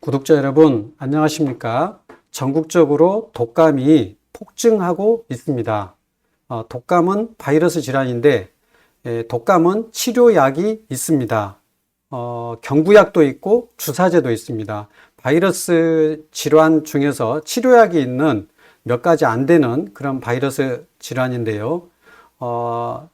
구독자 여러분, 안녕하십니까? 전국적으로 독감이 폭증하고 있습니다. 독감은 바이러스 질환인데, 독감은 치료약이 있습니다. 경구약도 있고 주사제도 있습니다. 바이러스 질환 중에서 치료약이 있는 몇 가지 안 되는 그런 바이러스 질환인데요.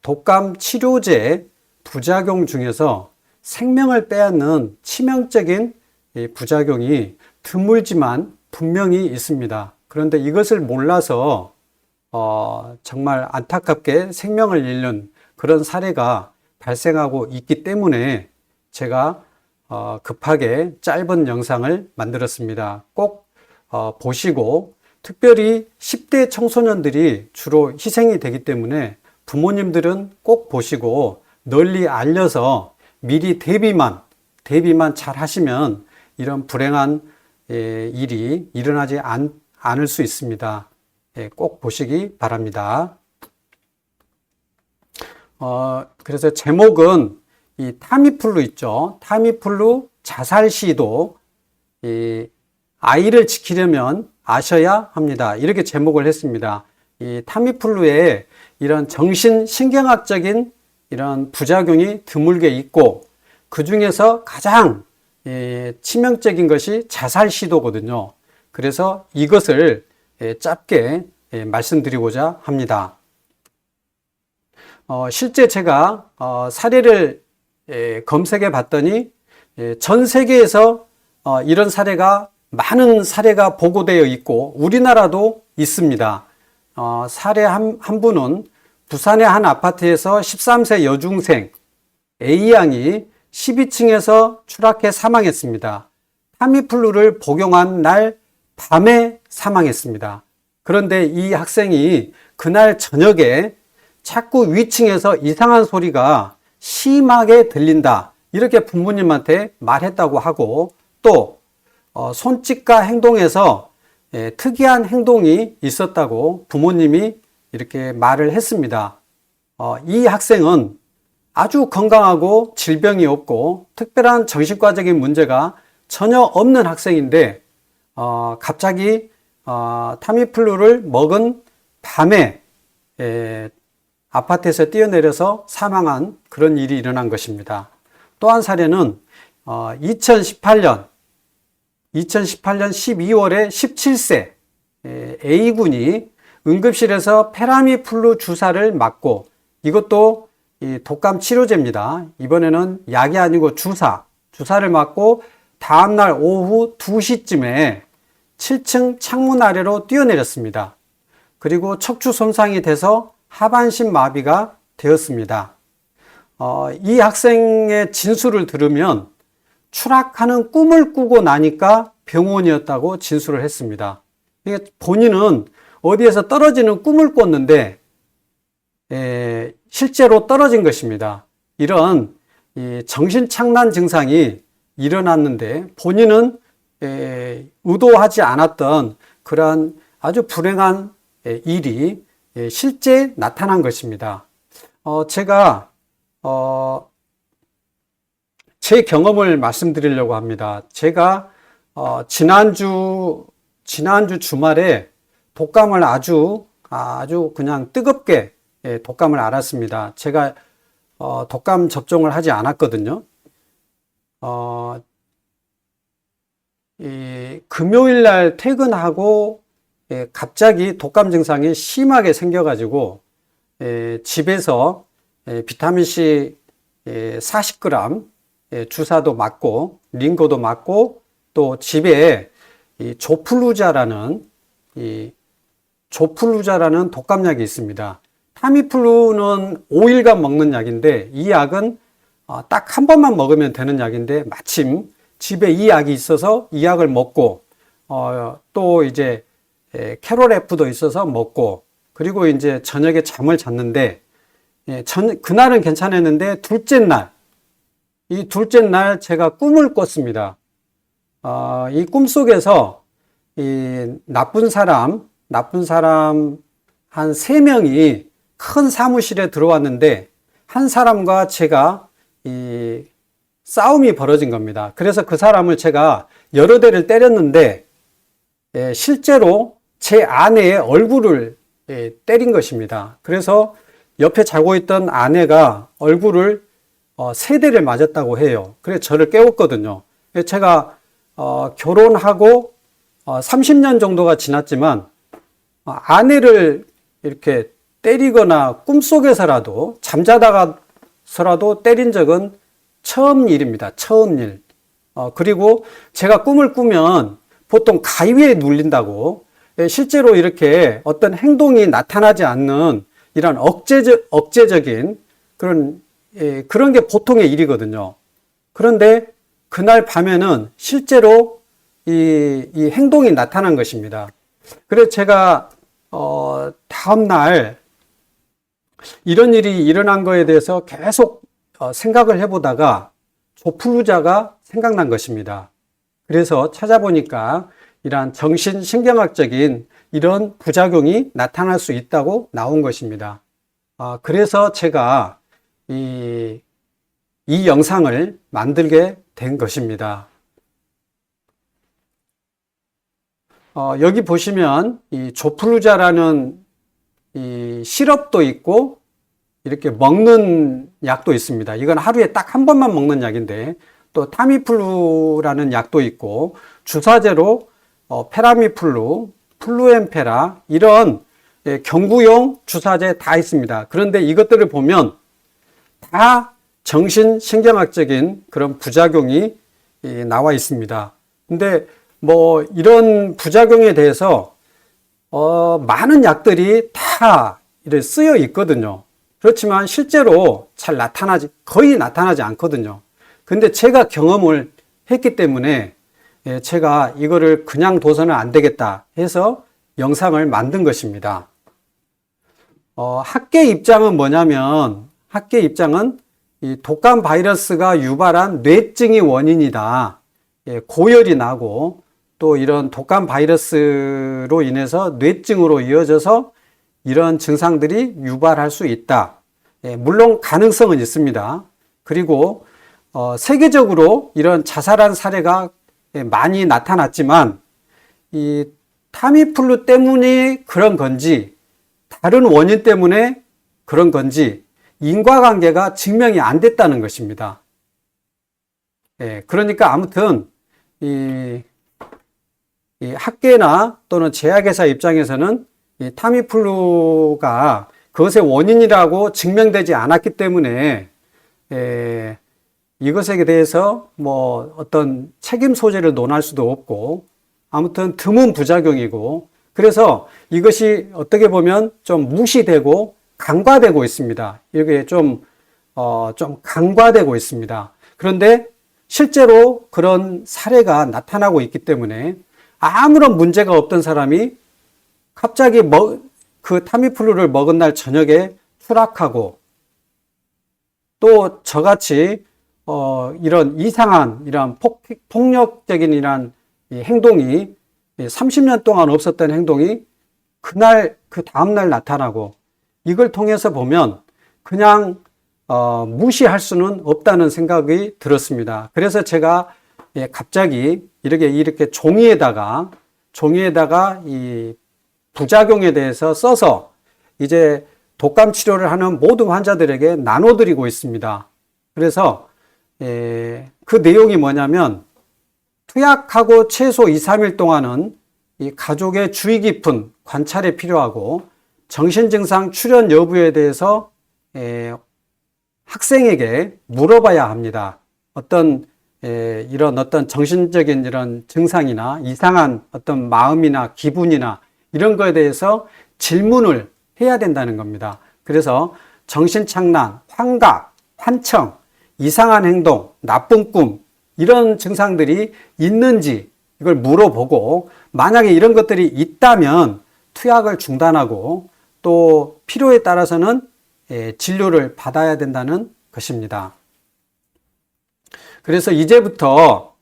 독감 치료제 부작용 중에서 생명을 빼앗는 치명적인 부작용이 드물지만 분명히 있습니다. 그런데 이것을 몰라서 정말 안타깝게 생명을 잃는 그런 사례가 발생하고 있기 때문에 제가 급하게 짧은 영상을 만들었습니다. 꼭 보시고, 특별히 10대 청소년들이 주로 희생이 되기 때문에 부모님들은 꼭 보시고 널리 알려서 미리 대비만 잘 하시면 이런 불행한 일이 일어나지 않을 수 있습니다. 꼭 보시기 바랍니다. 그래서 제목은 이 타미플루 있죠. 타미플루 자살 시도, 아이를 지키려면 아셔야 합니다. 이렇게 제목을 했습니다. 이 타미플루에 이런 정신신경학적인 이런 부작용이 드물게 있고, 그 중에서 가장 치명적인 것이 자살 시도거든요. 그래서 이것을 짧게 말씀드리고자 합니다. 실제 제가 사례를 검색해 봤더니 전 세계에서 이런 사례가 많은 사례가 보고되어 있고 우리나라도 있습니다. 사례 한 분은 부산의 한 아파트에서 13세 여중생 A양이 12층에서 추락해 사망했습니다. 타미플루를 복용한 날 밤에 사망했습니다. 그런데 이 학생이 그날 저녁에 자꾸 위층에서 이상한 소리가 심하게 들린다, 이렇게 부모님한테 말했다고 하고, 또 손짓과 행동에서 특이한 행동이 있었다고 부모님이 이렇게 말을 했습니다. 이 학생은 아주 건강하고 질병이 없고 특별한 정신과적인 문제가 전혀 없는 학생인데 갑자기 타미플루를 먹은 밤에 아파트에서 뛰어내려서 사망한 그런 일이 일어난 것입니다. 또 한 사례는 2018년 12월에 17세 A군이 응급실에서 페라미플루 주사를 맞고, 이것도 이 독감 치료제입니다. 이번에는 약이 아니고 주사를 맞고 다음날 오후 2시쯤에 7층 창문 아래로 뛰어내렸습니다. 그리고 척추 손상이 돼서 하반신 마비가 되었습니다. 이 학생의 진술을 들으면 추락하는 꿈을 꾸고 나니까 병원이었다고 진술을 했습니다. 본인은 어디에서 떨어지는 꿈을 꿨는데 실제로 떨어진 것입니다. 이런 정신착란 증상이 일어났는데 본인은 의도하지 않았던 그러한 아주 불행한 일이 실제 나타난 것입니다. 제가 제 경험을 말씀드리려고 합니다. 제가 지난주 주말에 독감을 아주 그냥 뜨겁게 독감을 앓았습니다. 제가 독감 접종을 하지 않았거든요. 금요일 날 퇴근하고 갑자기 독감 증상이 심하게 생겨가지고 집에서 비타민C 40g 주사도 맞고 링거도 맞고, 또 집에 조플루자라는 독감약이 있습니다. 타미플루는 5일간 먹는 약인데 이 약은 딱 한 번만 먹으면 되는 약인데 마침 집에 이 약이 있어서 이 약을 먹고, 또 이제 캐롤F도 있어서 먹고, 그리고 이제 저녁에 잠을 잤는데 그날은 괜찮았는데 둘째 날 제가 꿈을 꿨습니다. 이 꿈속에서 이 나쁜 사람 한 3명이 큰 사무실에 들어왔는데 한 사람과 제가 이 싸움이 벌어진 겁니다. 그래서 그 사람을 제가 여러 대를 때렸는데 실제로 제 아내의 얼굴을 때린 것입니다. 그래서 옆에 자고 있던 아내가 얼굴을 3대를 맞았다고 해요. 그래서 저를 깨웠거든요. 제가 결혼하고 30년 정도가 지났지만 아내를 이렇게 때리거나 꿈속에서라도 잠자다가서라도 때린 적은 처음 일입니다. 처음 일. 그리고 제가 꿈을 꾸면 보통 가위에 눌린다고 실제로 이렇게 어떤 행동이 나타나지 않는 이런 억제적인 그런 게 보통의 일이거든요. 그런데 그날 밤에는 실제로 이 행동이 나타난 것입니다. 그래서 제가 다음날 이런 일이 일어난 거에 대해서 계속 생각을 해보다가 조플루자가 생각난 것입니다. 그래서 찾아보니까 이러한 정신신경학적인 이런 부작용이 나타날 수 있다고 나온 것입니다. 그래서 제가 이 영상을 만들게 된 것입니다. 여기 보시면 이 조플루자라는 이 시럽도 있고 이렇게 먹는 약도 있습니다. 이건 하루에 딱 한 번만 먹는 약인데 또 타미플루라는 약도 있고 주사제로 페라미플루, 플루엠페라 이런 경구용 주사제 다 있습니다. 그런데 이것들을 보면 다 정신신경학적인 그런 부작용이 나와 있습니다. 근데 뭐 이런 부작용에 대해서 많은 약들이 다 쓰여 있거든요. 그렇지만 실제로 거의 나타나지 않거든요. 근데 제가 경험을 했기 때문에 제가 이거를 그냥 둬서는 안 되겠다 해서 영상을 만든 것입니다. 학계 입장은 뭐냐면 학계 입장은 이 독감 바이러스가 유발한 뇌증이 원인이다. 고열이 나고 또 이런 독감 바이러스로 인해서 뇌증으로 이어져서 이런 증상들이 유발할 수 있다. 물론 가능성은 있습니다. 그리고 세계적으로 이런 자살한 사례가 많이 나타났지만 이 타미플루 때문이 그런 건지 다른 원인 때문에 그런 건지 인과관계가 증명이 안 됐다는 것입니다. 그러니까 아무튼 이 학계나 또는 제약회사 입장에서는 이 타미플루가 그것의 원인이라고 증명되지 않았기 때문에 이것에 대해서 뭐 어떤 책임 소재를 논할 수도 없고 아무튼 드문 부작용이고 그래서 이것이 어떻게 보면 좀 무시되고 간과되고 있습니다. 이게 좀 간과되고 있습니다. 그런데 실제로 그런 사례가 나타나고 있기 때문에 아무런 문제가 없던 사람이 갑자기 그 타미플루를 먹은 날 저녁에 추락하고 또 저같이 이런 이상한 이런 폭력적인 이런 행동이 30년 동안 없었던 행동이 그 다음날 나타나고 이걸 통해서 보면 그냥 무시할 수는 없다는 생각이 들었습니다. 그래서 제가 갑자기 이렇게 종이에다가 이 부작용에 대해서 써서 이제 독감 치료를 하는 모든 환자들에게 나눠드리고 있습니다. 그래서 그 내용이 뭐냐면 투약하고 최소 2, 3일 동안은 이 가족의 주의 깊은 관찰이 필요하고 정신증상 출현 여부에 대해서 학생에게 물어봐야 합니다. 이런 어떤 정신적인 이런 증상이나 이상한 어떤 마음이나 기분이나 이런 거에 대해서 질문을 해야 된다는 겁니다. 그래서 정신착란, 환각, 환청, 이상한 행동, 나쁜 꿈 이런 증상들이 있는지 이걸 물어보고 만약에 이런 것들이 있다면 투약을 중단하고 또 필요에 따라서는 진료를 받아야 된다는 것입니다. 그래서 이제부터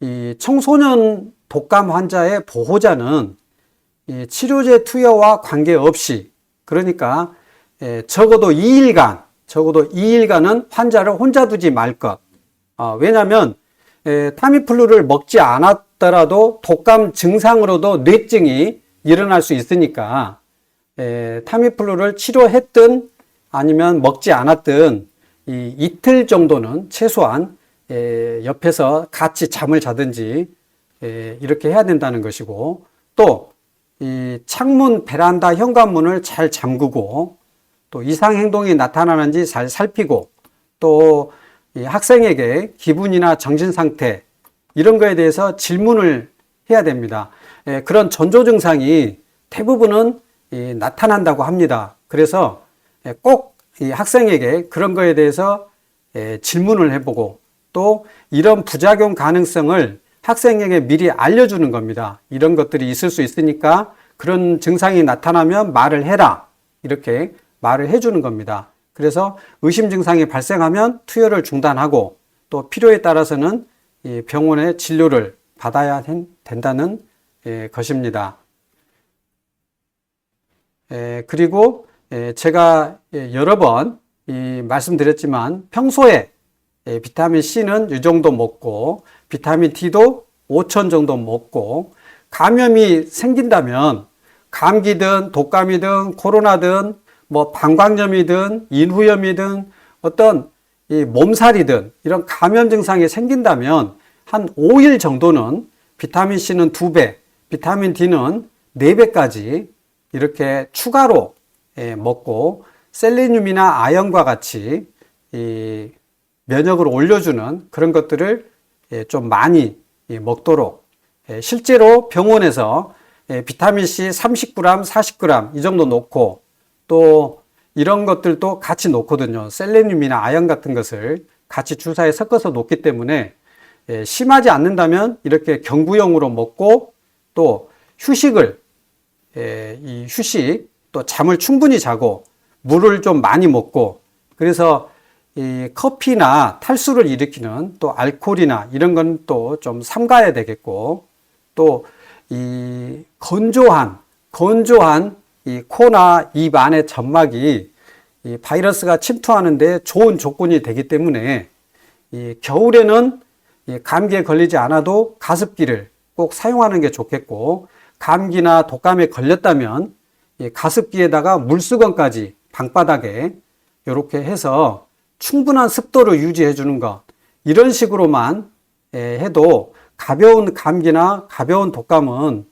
이 청소년 독감 환자의 보호자는 치료제 투여와 관계없이 그러니까 적어도 2일간 적어도 2일간은 환자를 혼자 두지 말 것. 왜냐하면 타미플루를 먹지 않았더라도 독감 증상으로도 뇌증이 일어날 수 있으니까 타미플루를 치료했든 아니면 먹지 않았든 이틀 정도는 최소한 옆에서 같이 잠을 자든지 이렇게 해야 된다는 것이고, 또 이 창문, 베란다, 현관문을 잘 잠그고, 또 이상 행동이 나타나는지 잘 살피고, 또 이 학생에게 기분이나 정신 상태 이런 거에 대해서 질문을 해야 됩니다. 그런 전조 증상이 대부분은 나타난다고 합니다. 그래서 꼭 이 학생에게 그런 거에 대해서 질문을 해보고, 또 이런 부작용 가능성을 학생에게 미리 알려주는 겁니다. 이런 것들이 있을 수 있으니까 그런 증상이 나타나면 말을 해라, 이렇게 말을 해주는 겁니다. 그래서 의심 증상이 발생하면 투여를 중단하고, 또 필요에 따라서는 병원의 진료를 받아야 된다는 것입니다. 그리고 제가 여러 번 말씀드렸지만, 평소에 비타민 C는 이 정도 먹고 비타민 D도 5천 정도 먹고, 감염이 생긴다면 감기든 독감이든 코로나든 뭐 방광염이든 인후염이든 어떤 이 몸살이든 이런 감염 증상이 생긴다면 한 5일 정도는 비타민 C는 2배, 비타민 D는 4배까지 이렇게 추가로 먹고, 셀레늄이나 아연과 같이 이 면역을 올려주는 그런 것들을 좀 많이 먹도록, 실제로 병원에서 비타민C 30g, 40g 이 정도 놓고, 또 이런 것들도 같이 놓거든요. 셀레늄이나 아연 같은 것을 같이 주사에 섞어서 놓기 때문에 심하지 않는다면 이렇게 경구용으로 먹고, 또 휴식을 이 휴식, 또 잠을 충분히 자고 물을 좀 많이 먹고, 그래서 이 커피나 탈수를 일으키는 또 알코올이나 이런 건 또 좀 삼가야 되겠고, 또 이 건조한 이 코나 입 안의 점막이 이 바이러스가 침투하는데 좋은 조건이 되기 때문에, 이 겨울에는 이 감기에 걸리지 않아도 가습기를 꼭 사용하는 게 좋겠고, 감기나 독감에 걸렸다면 이 가습기에다가 물수건까지 방바닥에 이렇게 해서 충분한 습도를 유지해 주는 것, 이런 식으로만 해도 가벼운 감기나 가벼운 독감은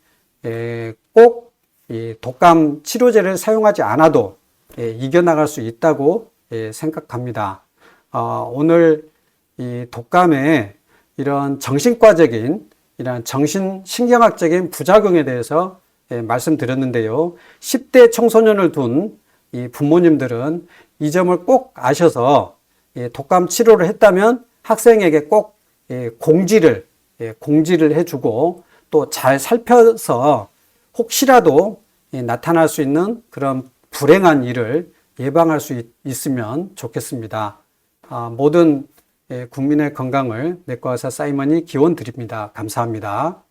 꼭 이 독감 치료제를 사용하지 않아도 이겨나갈 수 있다고 생각합니다. 오늘 이 독감의 이런 정신과적인, 이런 정신신경학적인 부작용에 대해서 말씀드렸는데요. 10대 청소년을 둔 이 부모님들은 이 점을 꼭 아셔서 독감 치료를 했다면 학생에게 꼭 공지를 해주고, 또 잘 살펴서 혹시라도 나타날 수 있는 그런 불행한 일을 예방할 수 있으면 좋겠습니다. 모든 국민의 건강을 내과 의사 사이먼이 기원 드립니다. 감사합니다.